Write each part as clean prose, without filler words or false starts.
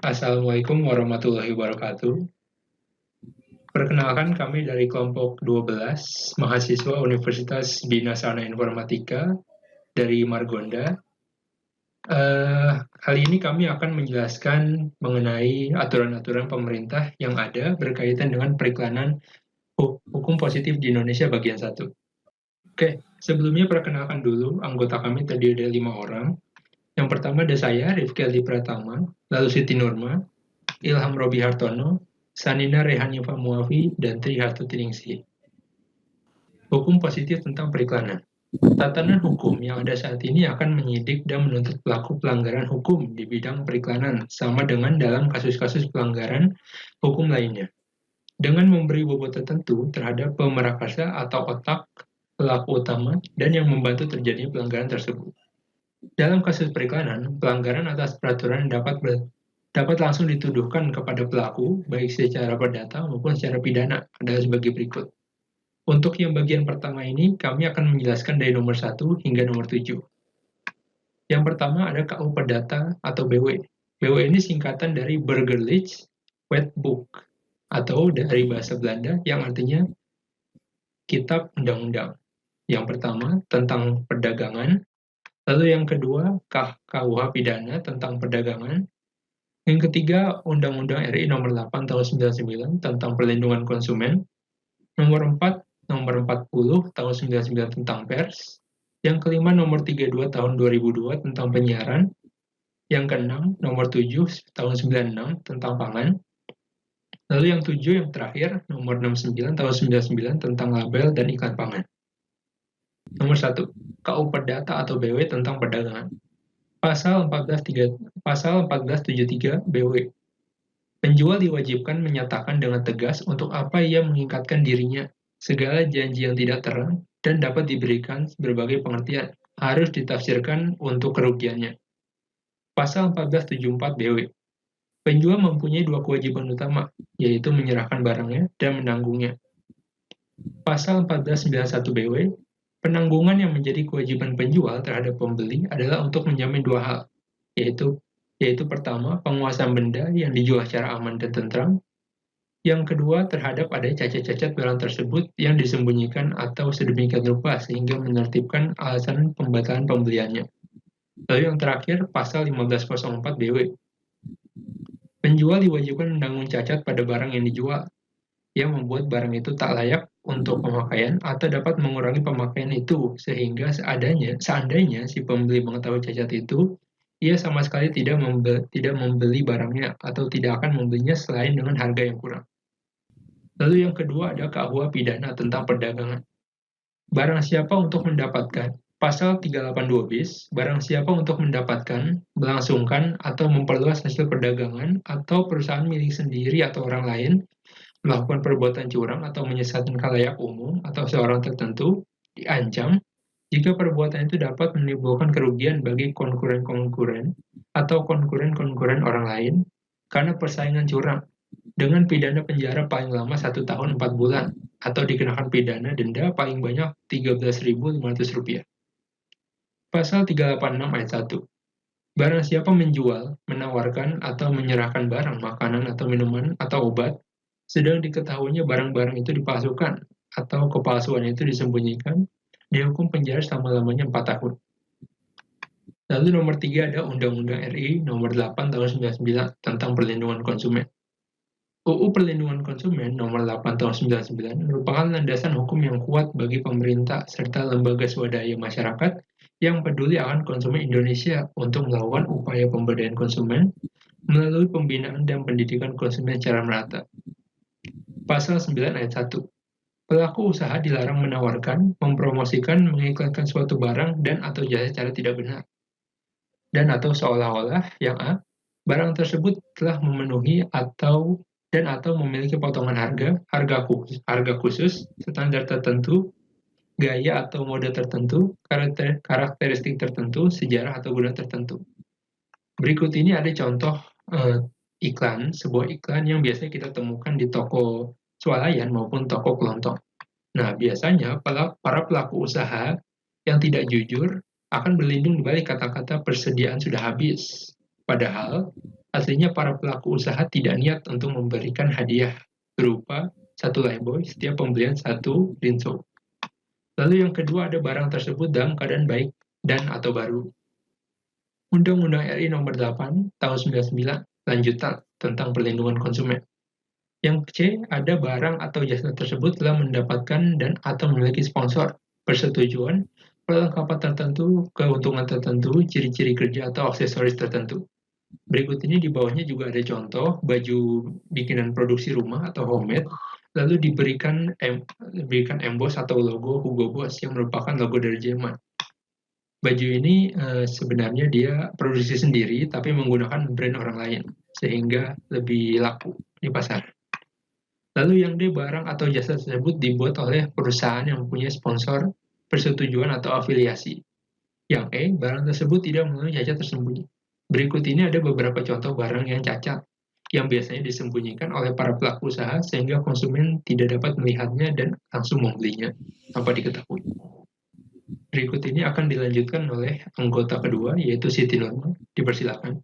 Assalamualaikum warahmatullahi wabarakatuh. Perkenalkan kami dari kelompok 12 mahasiswa Universitas Bina Sarana Informatika dari Margonda. Kali ini kami akan menjelaskan mengenai aturan-aturan pemerintah yang ada berkaitan dengan periklanan hukum positif di Indonesia bagian 1. Sebelumnya perkenalkan dulu anggota kami terdiri dari 5 orang. Yang pertama ada saya, Rifki Aldi Pratama, lalu Siti Nurma, Ilham Robi Hartono, Sanina Rehanifa Muafi, dan Tri Hartutingsi. Hukum positif tentang periklanan. Tatanan hukum yang ada saat ini akan menyidik dan menuntut pelaku pelanggaran hukum di bidang periklanan, sama dengan dalam kasus-kasus pelanggaran hukum lainnya. Dengan memberi bobot tertentu terhadap pemerakarsa atau otak pelaku utama dan yang membantu terjadinya pelanggaran tersebut. Dalam kasus periklanan, pelanggaran atas peraturan dapat langsung dituduhkan kepada pelaku, baik secara perdata maupun secara pidana, adalah sebagai berikut. Untuk yang bagian pertama ini, kami akan menjelaskan dari nomor 1 hingga nomor 7. Yang pertama ada KU Perdata atau BW. BW ini singkatan dari Burgerlijk Wetboek, atau dari bahasa Belanda yang artinya Kitab Undang-Undang. Yang pertama tentang perdagangan, lalu yang kedua KUH Pidana tentang perdagangan, yang ketiga Undang-Undang RI nomor 8 tahun 99 tentang perlindungan konsumen, nomor 4 nomor 40 tahun 99 tentang pers, yang kelima nomor 32 tahun 2002 tentang penyiaran, yang keenam nomor 7 tahun 96 tentang pangan, lalu yang 7 yang terakhir nomor 69 tahun 99 tentang label dan iklan pangan. Nomor 1, KU Perdata atau BW tentang perdagangan. Pasal 1473 BW. Penjual diwajibkan menyatakan dengan tegas untuk apa ia mengikatkan dirinya. Segala janji yang tidak terang dan dapat diberikan berbagai pengertian harus ditafsirkan untuk kerugiannya. Pasal 1474 BW. Penjual mempunyai dua kewajiban utama, yaitu menyerahkan barangnya dan menanggungnya. Pasal 1491 BW. Penanggungan yang menjadi kewajiban penjual terhadap pembeli adalah untuk menjamin dua hal, yaitu pertama, penguasaan benda yang dijual secara aman dan tentram. Yang kedua, terhadap adanya cacat-cacat barang tersebut yang disembunyikan atau sedemikian rupa sehingga menertibkan alasan pembatalan pembeliannya. Lalu yang terakhir, pasal 1504 BW. Penjual diwajibkan menanggung cacat pada barang yang dijual, yang membuat barang itu tak layak untuk pemakaian atau dapat mengurangi pemakaian itu, sehingga seandainya si pembeli mengetahui cacat itu, ia sama sekali tidak membeli barangnya atau tidak akan membelinya selain dengan harga yang kurang. Lalu yang kedua ada KUH Pidana tentang perdagangan. Barang siapa untuk mendapatkan, pasal 382 bis, barang siapa untuk mendapatkan, melangsungkan, atau memperluas hasil perdagangan atau perusahaan milik sendiri atau orang lain, melakukan perbuatan curang atau menyesatkan khalayak umum atau seorang tertentu, diancam jika perbuatan itu dapat menimbulkan kerugian bagi konkuren-konkuren atau konkuren-konkuren orang lain karena persaingan curang, dengan pidana penjara paling lama 1 tahun 4 bulan atau dikenakan pidana denda paling banyak Rp13.500. Pasal 386 ayat 1. Barang siapa menjual, menawarkan, atau menyerahkan barang, makanan, atau minuman, atau obat, sedang diketahuinya barang-barang itu dipalsukan atau kepalsuan itu disembunyikan, dihukum penjara selama-lamanya 4 tahun. Lalu nomor 3 ada Undang-Undang RI nomor 8 tahun 99 tentang perlindungan konsumen. UU Perlindungan Konsumen nomor 8 tahun 99 merupakan landasan hukum yang kuat bagi pemerintah serta lembaga swadaya masyarakat yang peduli akan konsumen Indonesia untuk melakukan upaya pemberdayaan konsumen melalui pembinaan dan pendidikan konsumen secara merata. Pasal 9 ayat 1. Pelaku usaha dilarang menawarkan, mempromosikan, mengiklankan suatu barang dan atau jasa secara tidak benar. Dan atau seolah-olah yang A, barang tersebut telah memenuhi atau memiliki potongan harga khusus, standar tertentu, gaya atau mode tertentu, karakteristik tertentu, sejarah atau guna tertentu. Berikut ini ada contoh sebuah iklan yang biasanya kita temukan di toko swalayan maupun toko kelontong. Nah, biasanya para pelaku usaha yang tidak jujur akan berlindung di balik kata-kata persediaan sudah habis. Padahal, Aslinya para pelaku usaha tidak niat untuk memberikan hadiah berupa satu lifebuoy setiap pembelian satu rinso. Lalu yang kedua ada barang tersebut dalam keadaan baik dan atau baru. Undang-Undang RI Nomor 8 Tahun 99 Lanjutan tentang Perlindungan Konsumen. Yang C, ada barang atau jasa tersebut telah mendapatkan dan atau memiliki sponsor, persetujuan, perlengkapan tertentu, keuntungan tertentu, ciri-ciri kerja atau aksesoris tertentu. Berikut ini di bawahnya juga ada contoh baju bikinan produksi rumah atau homemade, lalu diberikan emboss atau logo Hugo Boss yang merupakan logo dari Jerman. Baju ini sebenarnya dia produksi sendiri tapi menggunakan brand orang lain sehingga lebih laku di pasar. Lalu yang D, barang atau jasa tersebut dibuat oleh perusahaan yang mempunyai sponsor, persetujuan atau afiliasi. Yang E, barang tersebut tidak mengandung cacat tersembunyi. Berikut ini ada beberapa contoh barang yang cacat yang biasanya disembunyikan oleh para pelaku usaha sehingga konsumen tidak dapat melihatnya dan langsung membelinya tanpa diketahui. Berikut ini akan dilanjutkan oleh anggota kedua, yaitu Siti Nurma. Dipersilakan.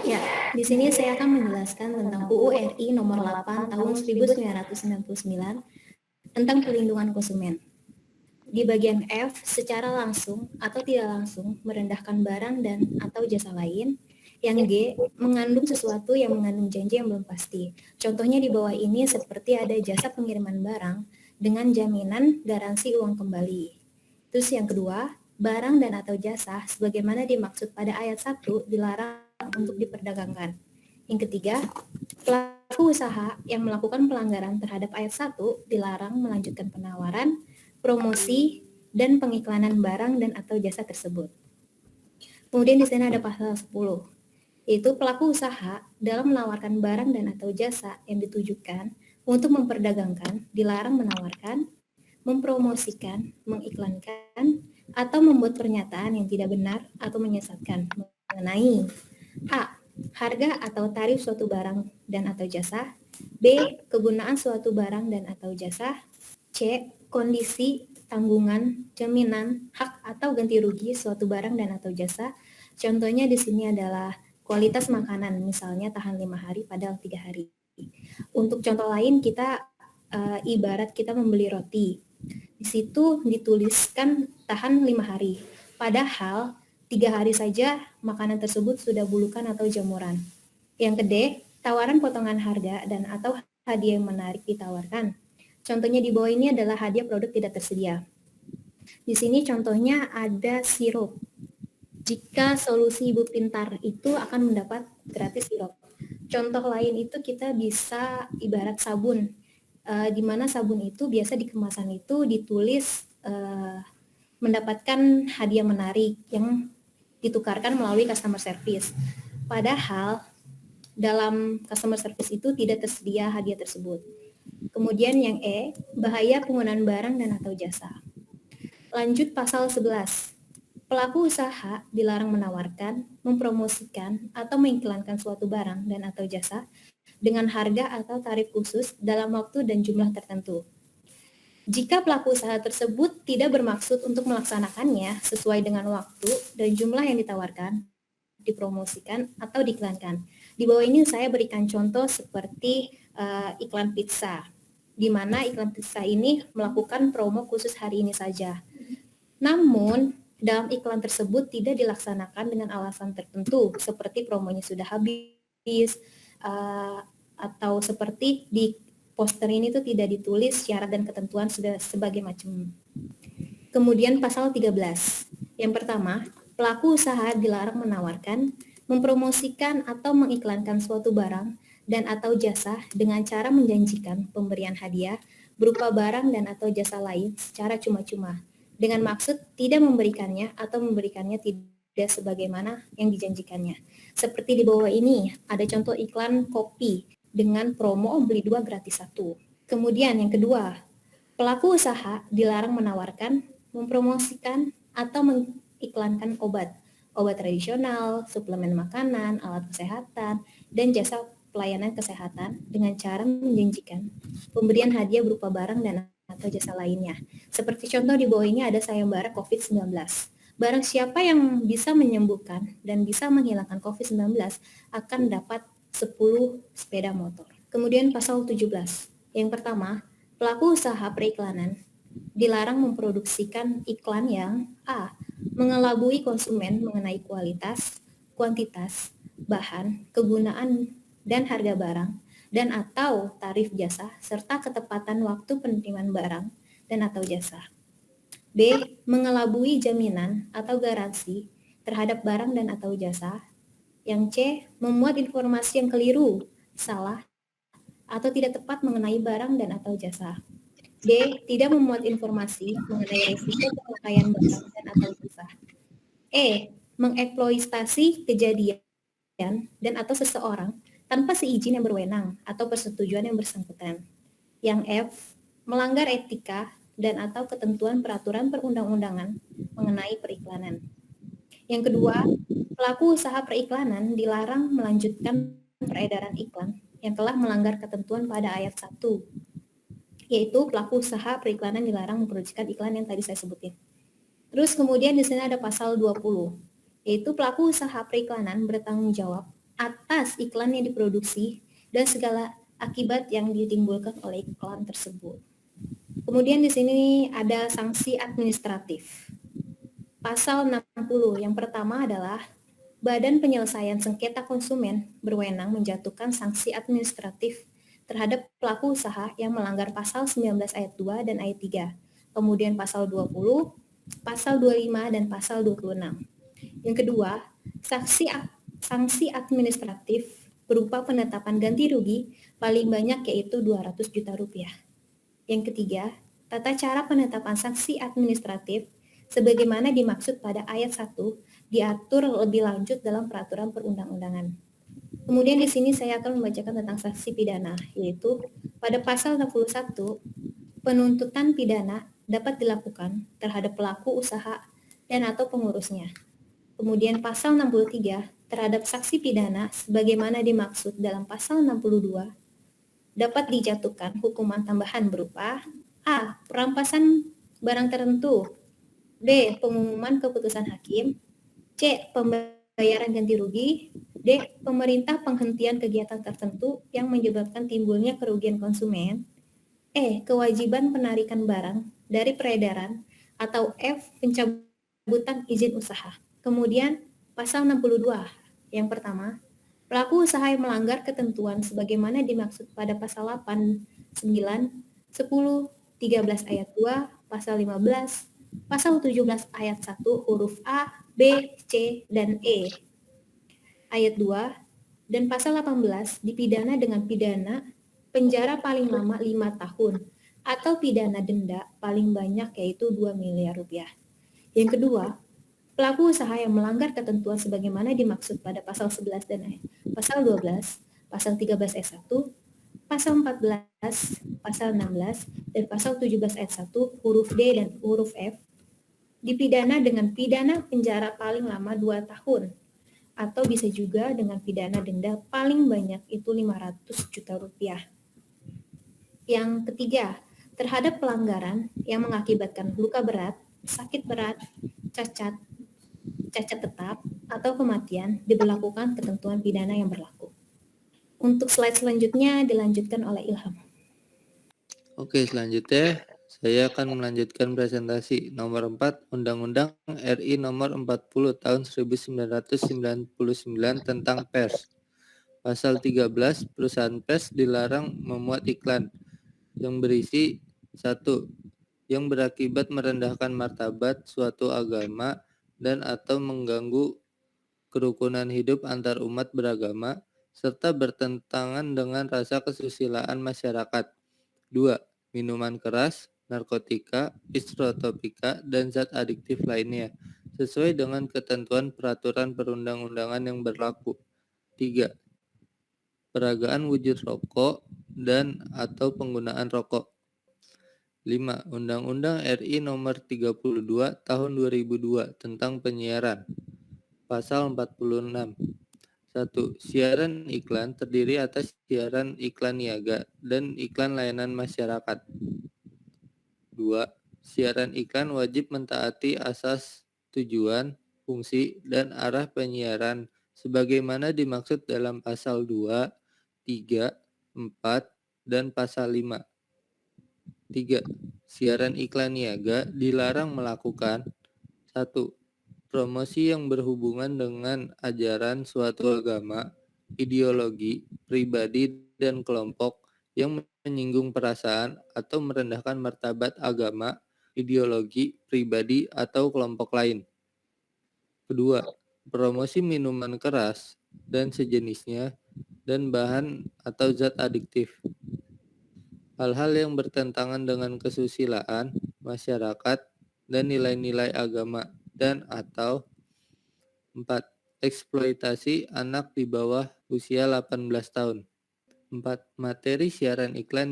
Ya, di sini saya akan menjelaskan tentang UU RI Nomor 8 Tahun 1999 tentang perlindungan konsumen. Di bagian F, secara langsung atau tidak langsung merendahkan barang dan atau jasa lain. Yang G, mengandung sesuatu yang mengandung janji yang belum pasti. Contohnya di bawah ini seperti ada jasa pengiriman barang dengan jaminan garansi uang kembali. Terus yang kedua, barang dan atau jasa sebagaimana dimaksud pada ayat 1 dilarang untuk diperdagangkan. Yang ketiga, pelaku usaha yang melakukan pelanggaran terhadap ayat 1 dilarang melanjutkan penawaran, promosi, dan pengiklanan barang dan atau jasa tersebut. Kemudian di sini ada pasal 10, yaitu pelaku usaha dalam menawarkan barang dan atau jasa yang ditujukan untuk memperdagangkan dilarang menawarkan, mempromosikan, mengiklankan, atau membuat pernyataan yang tidak benar atau menyesatkan mengenai A, harga atau tarif suatu barang dan atau jasa. B, kegunaan suatu barang dan atau jasa. C, kondisi, tanggungan, jaminan, hak atau ganti rugi suatu barang dan atau jasa. Contohnya di sini adalah kualitas makanan, misalnya tahan 5 hari padahal 3 hari. Untuk contoh lain kita ibarat kita membeli roti. Di situ dituliskan tahan 5 hari. Padahal 3 hari saja makanan tersebut sudah bulukan atau jamuran. Yang kedua, tawaran potongan harga dan atau hadiah yang menarik ditawarkan. Contohnya di bawah ini adalah hadiah produk tidak tersedia. Di sini contohnya ada sirup. Jika solusi Ibu Pintar itu akan mendapat gratis sirup. Contoh lain itu kita bisa ibarat sabun. Di mana sabun itu biasa di kemasan itu ditulis mendapatkan hadiah menarik yang ditukarkan melalui customer service. Padahal dalam customer service itu tidak tersedia hadiah tersebut. Kemudian yang E, bahaya penggunaan barang dan atau jasa. Lanjut pasal 11. Pelaku usaha dilarang menawarkan, mempromosikan, atau mengiklankan suatu barang dan atau jasa dengan harga atau tarif khusus dalam waktu dan jumlah tertentu. Jika pelaku usaha tersebut tidak bermaksud untuk melaksanakannya sesuai dengan waktu dan jumlah yang ditawarkan, dipromosikan, atau diiklankan. Di bawah ini saya berikan contoh seperti iklan pizza, di mana iklan pizza ini melakukan promo khusus hari ini saja. Namun, dalam iklan tersebut tidak dilaksanakan dengan alasan tertentu, seperti promonya sudah habis, atau seperti di poster ini tuh tidak ditulis syarat dan ketentuan sudah sebagai macam. Kemudian pasal 13. Yang pertama, pelaku usaha dilarang menawarkan, mempromosikan atau mengiklankan suatu barang dan atau jasa dengan cara menjanjikan pemberian hadiah berupa barang dan atau jasa lain secara cuma-cuma dengan maksud tidak memberikannya atau memberikannya tidak sebagaimana yang dijanjikannya. Seperti di bawah ini ada contoh iklan kopi dengan promo beli 2 gratis 1. Kemudian yang kedua, pelaku usaha dilarang menawarkan, mempromosikan atau mengiklankan obat tradisional, suplemen makanan, alat kesehatan, dan jasa pelayanan kesehatan dengan cara menjanjikan pemberian hadiah berupa barang dan atau jasa lainnya. Seperti contoh di bawah ini ada sayembara COVID-19. Barang siapa yang bisa menyembuhkan dan bisa menghilangkan COVID-19 akan dapat 10 sepeda motor. Kemudian pasal 17. Yang pertama, pelaku usaha periklanan dilarang memproduksikan iklan yang A. Mengelabui konsumen mengenai kualitas, kuantitas, bahan, kegunaan, dan harga barang, dan atau tarif jasa, serta ketepatan waktu penerimaan barang dan atau jasa. B. Mengelabui jaminan atau garansi terhadap barang dan atau jasa. Yang C. Memuat informasi yang keliru, salah, atau tidak tepat mengenai barang dan atau jasa. D. Tidak memuat informasi mengenai risiko pemakaian barang dan atau jasa. E. Mengeksploitasi kejadian dan atau seseorang tanpa seizin yang berwenang atau persetujuan yang bersangkutan. Yang F. Melanggar etika dan atau ketentuan peraturan perundang-undangan mengenai periklanan. Yang kedua, pelaku usaha periklanan dilarang melanjutkan peredaran iklan yang telah melanggar ketentuan pada ayat 1, yaitu pelaku usaha periklanan dilarang memproduksikan iklan yang tadi saya sebutin. Terus kemudian di sini ada pasal 20, yaitu pelaku usaha periklanan bertanggung jawab atas iklan yang diproduksi dan segala akibat yang ditimbulkan oleh iklan tersebut. Kemudian di sini ada sanksi administratif. Pasal 60 yang pertama adalah Badan Penyelesaian Sengketa Konsumen berwenang menjatuhkan sanksi administratif terhadap pelaku usaha yang melanggar pasal 19 ayat 2 dan ayat 3. Kemudian pasal 20, pasal 25 dan pasal 26. Yang kedua, sanksi administratif berupa penetapan ganti rugi paling banyak yaitu 200 juta rupiah. Yang ketiga, tata cara penetapan sanksi administratif sebagaimana dimaksud pada ayat 1 diatur lebih lanjut dalam peraturan perundang-undangan. Kemudian di sini saya akan membacakan tentang sanksi pidana, yaitu pada pasal 61, penuntutan pidana dapat dilakukan terhadap pelaku usaha dan atau pengurusnya. Kemudian pasal 63, terhadap saksi pidana sebagaimana dimaksud dalam pasal 62, dapat dijatuhkan hukuman tambahan berupa A. Perampasan barang tertentu, B. Pengumuman keputusan hakim, C. Pembayaran ganti rugi, D. Pemerintah penghentian kegiatan tertentu yang menyebabkan timbulnya kerugian konsumen, E. Kewajiban penarikan barang dari peredaran, atau F. Pencabutan izin usaha. Kemudian pasal 62, yang pertama, pelaku usaha yang melanggar ketentuan sebagaimana dimaksud pada pasal 8, 9, 10, 13 ayat 2, pasal 15, pasal 17 ayat 1 huruf A, B, C, dan E. Ayat 2 dan pasal 18 dipidana dengan pidana penjara paling lama 5 tahun atau pidana denda paling banyak yaitu 2 miliar rupiah. Yang kedua, pelaku usaha yang melanggar ketentuan sebagaimana dimaksud pada pasal 11 dan pasal 12, pasal 13 ayat 1, pasal 14, pasal 16, dan pasal 17 ayat 1 huruf D dan huruf F dipidana dengan pidana penjara paling lama 2 tahun atau bisa juga dengan pidana denda paling banyak itu 500 juta rupiah. Yang ketiga, terhadap pelanggaran yang mengakibatkan luka berat, sakit berat, cacat tetap, atau kematian diberlakukan ketentuan pidana yang berlaku. Untuk slide selanjutnya dilanjutkan oleh Ilham. Oke, selanjutnya saya akan melanjutkan presentasi nomor 4 Undang-Undang RI nomor 40 tahun 1999 tentang pers. Pasal 13, perusahaan pers dilarang memuat iklan yang berisi 1. Yang berakibat merendahkan martabat suatu agama dan atau mengganggu kerukunan hidup antar umat beragama serta bertentangan dengan rasa kesusilaan masyarakat. 2. Minuman keras, narkotika, psikotropika, dan zat adiktif lainnya, sesuai dengan ketentuan peraturan perundang-undangan yang berlaku. 3. Peragaan wujud rokok dan atau penggunaan rokok. 5. Undang-Undang RI nomor 32 tahun 2002 tentang penyiaran. Pasal 46. 1. Siaran iklan terdiri atas siaran iklan niaga dan iklan layanan masyarakat. 2. Siaran iklan wajib mentaati asas tujuan, fungsi, dan arah penyiaran sebagaimana dimaksud dalam pasal 2, 3, 4, dan pasal 5. 3. Siaran iklan niaga dilarang melakukan 1. Promosi yang berhubungan dengan ajaran suatu agama, ideologi, pribadi, dan kelompok yang menyinggung perasaan atau merendahkan martabat agama, ideologi, pribadi, atau kelompok lain. Kedua, promosi minuman keras dan sejenisnya dan bahan atau zat adiktif. Hal-hal yang bertentangan dengan kesusilaan, masyarakat, dan nilai-nilai agama dan atau 4. Eksploitasi anak di bawah usia 18 tahun. 4. Materi siaran iklan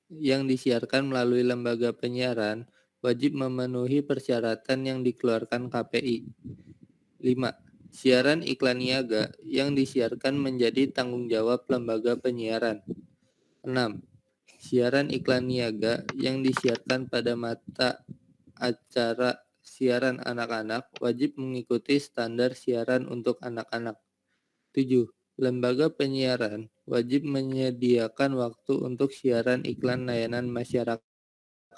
yang disiarkan melalui lembaga penyiaran wajib memenuhi persyaratan yang dikeluarkan KPI. 5. Siaran iklan niaga yang disiarkan menjadi tanggung jawab lembaga penyiaran. 6. Siaran iklan niaga yang disiarkan pada mata acara siaran anak-anak wajib mengikuti standar siaran untuk anak-anak. 7. Lembaga penyiaran wajib menyediakan waktu untuk siaran iklan layanan masyarakat.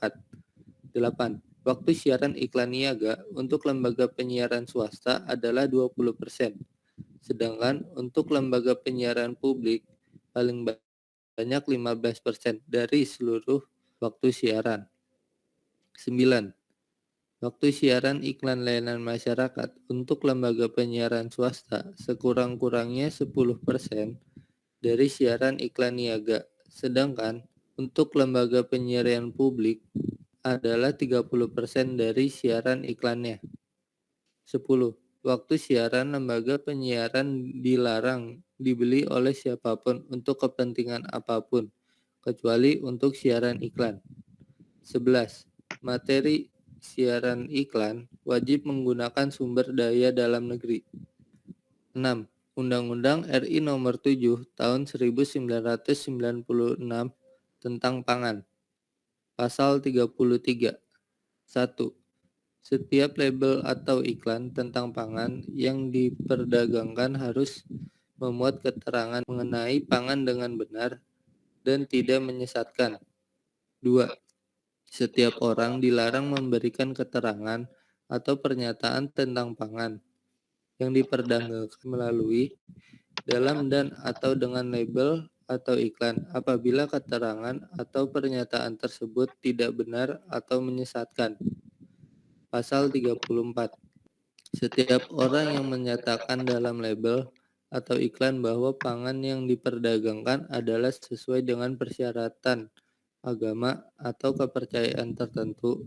8. Waktu siaran iklan niaga untuk lembaga penyiaran swasta adalah 20%, sedangkan untuk lembaga penyiaran publik paling banyak 15% dari seluruh waktu siaran. 9. Waktu siaran iklan layanan masyarakat untuk lembaga penyiaran swasta sekurang-kurangnya 10% dari siaran iklan niaga, sedangkan untuk lembaga penyiaran publik adalah 30% dari siaran iklannya. 10. Waktu siaran lembaga penyiaran dilarang dibeli oleh siapapun untuk kepentingan apapun, kecuali untuk siaran iklan. 11. Materi siaran iklan wajib menggunakan sumber daya dalam negeri. 6. Undang-Undang RI Nomor 7 Tahun 1996 tentang Pangan. Pasal 33. 1. Setiap label atau iklan tentang pangan yang diperdagangkan harus memuat keterangan mengenai pangan dengan benar dan tidak menyesatkan. 2. Setiap orang dilarang memberikan keterangan atau pernyataan tentang pangan yang diperdagangkan melalui, dalam dan atau dengan label atau iklan apabila keterangan atau pernyataan tersebut tidak benar atau menyesatkan. Pasal 34. Setiap orang yang menyatakan dalam label atau iklan bahwa pangan yang diperdagangkan adalah sesuai dengan persyaratan agama atau kepercayaan tertentu,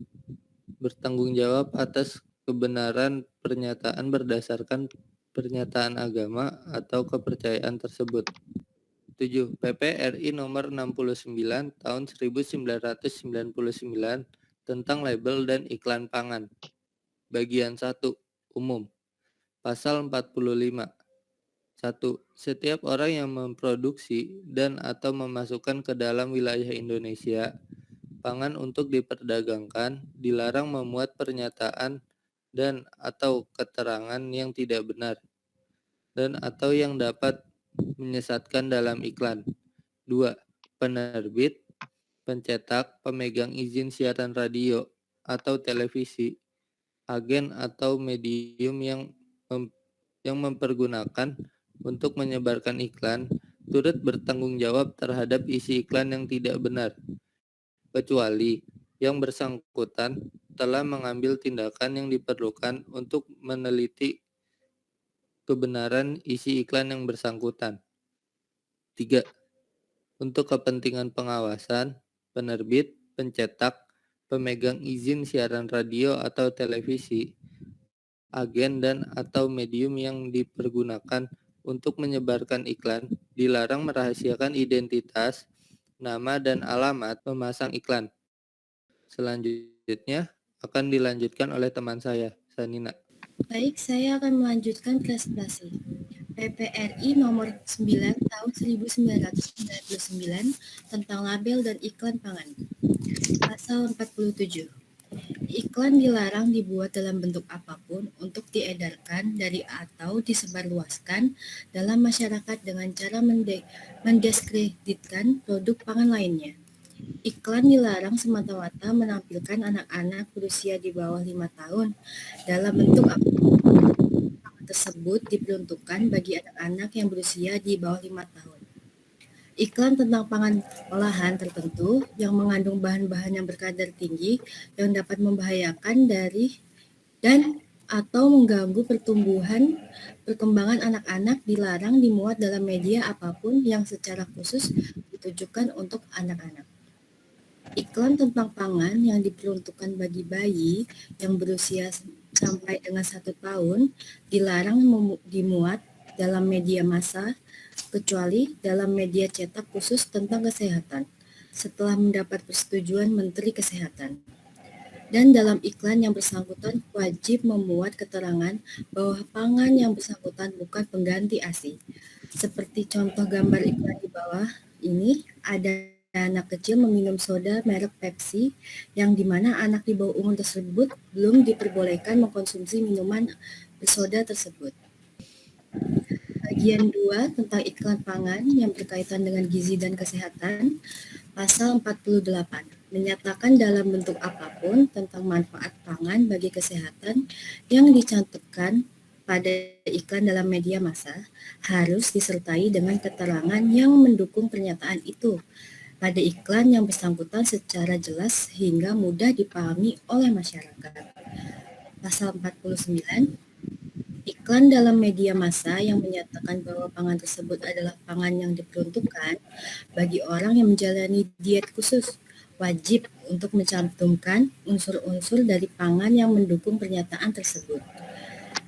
bertanggung jawab atas kebenaran pernyataan berdasarkan pernyataan agama atau kepercayaan tersebut. 7. PP RI Nomor 69 Tahun 1999 tentang label dan iklan pangan. Bagian 1. Umum. Pasal 45. 1. Setiap orang yang memproduksi dan atau memasukkan ke dalam wilayah Indonesia pangan untuk diperdagangkan dilarang memuat pernyataan dan atau keterangan yang tidak benar dan atau yang dapat menyesatkan dalam iklan. 2. Penerbit, pencetak, pemegang izin siaran radio atau televisi, agen atau medium yang mempergunakan untuk menyebarkan iklan turut bertanggung jawab terhadap isi iklan yang tidak benar, kecuali yang bersangkutan telah mengambil tindakan yang diperlukan untuk meneliti kebenaran isi iklan yang bersangkutan. 3. Untuk kepentingan pengawasan, penerbit, pencetak, pemegang izin siaran radio atau televisi, agen dan atau medium yang dipergunakan untuk menyebarkan iklan dilarang merahasiakan identitas, nama dan alamat pemasang iklan. Selanjutnya akan dilanjutkan oleh teman saya, Sanina. Baik, saya akan melanjutkan klasifikasi. PPRI nomor 9 tahun 1999 tentang label dan iklan pangan. Pasal 47. Iklan dilarang dibuat dalam bentuk apapun untuk diedarkan dari atau disebarluaskan dalam masyarakat dengan cara mendiskreditkan produk pangan lainnya. Iklan dilarang semata-mata menampilkan anak-anak berusia di bawah 5 tahun dalam bentuk apapun. Pangan tersebut diperuntukkan bagi anak-anak yang berusia di bawah 5 tahun. Iklan tentang pangan olahan tertentu yang mengandung bahan-bahan yang berkadar tinggi yang dapat membahayakan dari dan atau mengganggu perkembangan anak-anak dilarang dimuat dalam media apapun yang secara khusus ditujukan untuk anak-anak. Iklan tentang pangan yang diperuntukkan bagi bayi yang berusia sampai dengan 1 tahun dilarang dimuat dalam media massa kecuali dalam media cetak khusus tentang kesehatan setelah mendapat persetujuan Menteri Kesehatan. Dan dalam iklan yang bersangkutan wajib memuat keterangan bahwa pangan yang bersangkutan bukan pengganti ASI. Seperti contoh gambar iklan di bawah ini, ada anak kecil meminum soda merek Pepsi yang dimana anak di bawah umur tersebut belum diperbolehkan mengkonsumsi minuman bersoda tersebut. Bagian 2 tentang iklan pangan yang berkaitan dengan gizi dan kesehatan, pasal 48, menyatakan dalam bentuk apapun tentang manfaat pangan bagi kesehatan yang dicantumkan pada iklan dalam media massa harus disertai dengan keterangan yang mendukung pernyataan itu pada iklan yang bersangkutan secara jelas hingga mudah dipahami oleh masyarakat. Pasal 49, iklan dalam media massa yang menyatakan bahwa pangan tersebut adalah pangan yang diperuntukkan bagi orang yang menjalani diet khusus, wajib untuk mencantumkan unsur-unsur dari pangan yang mendukung pernyataan tersebut.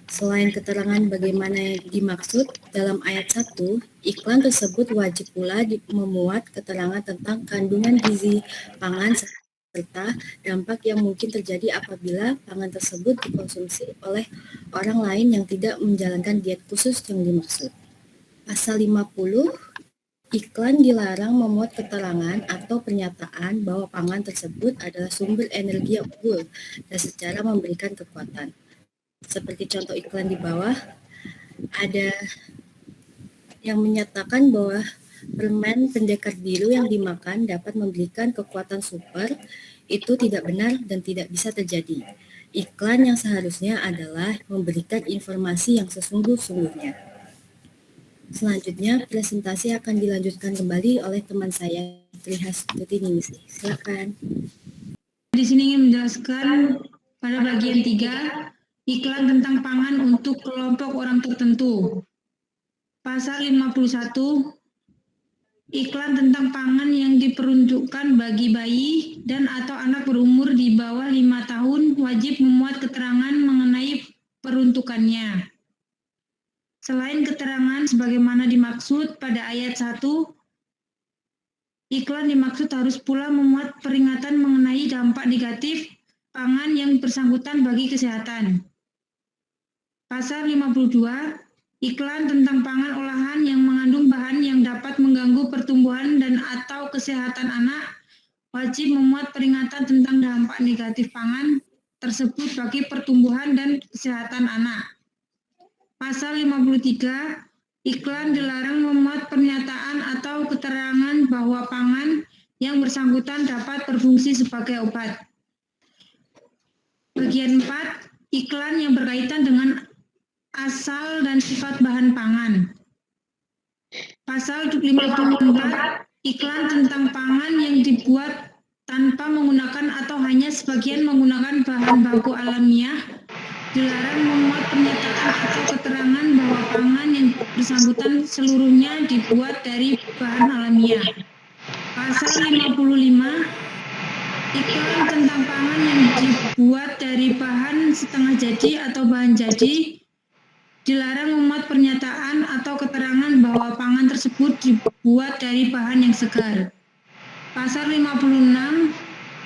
Selain keterangan bagaimana yang dimaksud dalam ayat 1, iklan tersebut wajib pula memuat keterangan tentang kandungan gizi pangan serta dampak yang mungkin terjadi apabila pangan tersebut dikonsumsi oleh orang lain yang tidak menjalankan diet khusus yang dimaksud. Pasal 50, iklan dilarang memuat keterangan atau pernyataan bahwa pangan tersebut adalah sumber energi yang unggul dan secara memberikan kekuatan. Seperti contoh iklan di bawah, ada yang menyatakan bahwa permen pendekar biru yang dimakan dapat memberikan kekuatan super. Itu tidak benar dan tidak bisa terjadi. Iklan yang seharusnya adalah memberikan informasi yang sesungguh-sungguhnya. Selanjutnya, presentasi akan dilanjutkan kembali oleh teman saya, Trihastuti Ningsih. Silakan. Di sini ingin menjelaskan pada bagian 3, iklan tentang pangan untuk kelompok orang tertentu. Pasal 51, iklan tentang pangan yang diperuntukkan bagi bayi dan atau anak berumur di bawah 5 tahun wajib memuat keterangan mengenai peruntukannya. Selain keterangan sebagaimana dimaksud pada ayat 1, iklan dimaksud harus pula memuat peringatan mengenai dampak negatif pangan yang bersangkutan bagi kesehatan. Pasal 52, iklan tentang pangan olahan yang mengandung bahan yang dapat mengganggu pertumbuhan dan atau kesehatan anak wajib memuat peringatan tentang dampak negatif pangan tersebut bagi pertumbuhan dan kesehatan anak. Pasal 53, iklan dilarang memuat pernyataan atau keterangan bahwa pangan yang bersangkutan dapat berfungsi sebagai obat. Bagian 4, iklan yang berkaitan dengan asal dan sifat bahan pangan. Pasal 54, iklan tentang pangan yang dibuat tanpa menggunakan atau hanya sebagian menggunakan bahan baku alamiah dilarang memuat pernyataan atau keterangan bahwa pangan yang bersangkutan seluruhnya dibuat dari bahan alamiah. Pasal 55, iklan tentang pangan yang dibuat dari bahan setengah jadi atau bahan jadi dilarang memuat pernyataan atau keterangan bahwa pangan tersebut dibuat dari bahan yang segar. Pasal 56,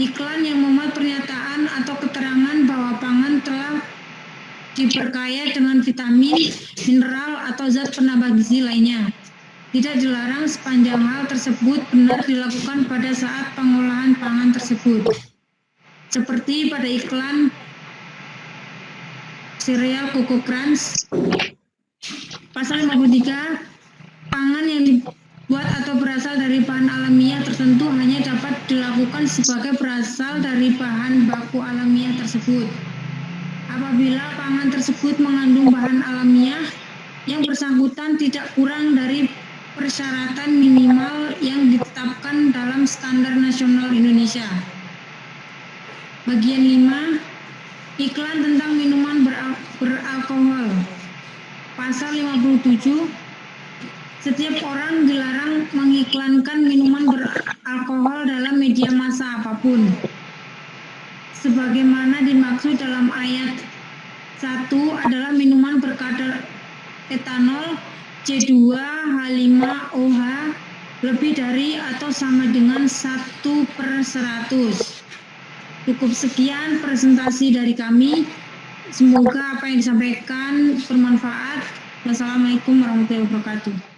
iklan yang memuat pernyataan atau keterangan bahwa pangan telah diperkaya dengan vitamin, mineral, atau zat penambah gizi lainnya tidak dilarang sepanjang hal tersebut benar dilakukan pada saat pengolahan pangan tersebut. seperti pada iklan sereal Coco Crunch. Pasal 53, pangan yang dibuat atau berasal dari bahan alamiah tertentu hanya dapat dilakukan sebagai berasal dari bahan baku alamiah tersebut. Apabila pangan tersebut mengandung bahan alamiah, yang bersangkutan tidak kurang dari persyaratan minimal yang ditetapkan dalam Standar Nasional Indonesia. Bagian 5, iklan tentang minuman beralkohol. Pasal 57, setiap orang dilarang mengiklankan minuman beralkohol dalam media massa apapun, sebagaimana dimaksud dalam ayat 1 adalah minuman berkadar etanol C2H5OH lebih dari atau sama dengan 1/100. Cukup sekian presentasi dari kami. Semoga apa yang disampaikan bermanfaat. Wassalamualaikum warahmatullahi wabarakatuh.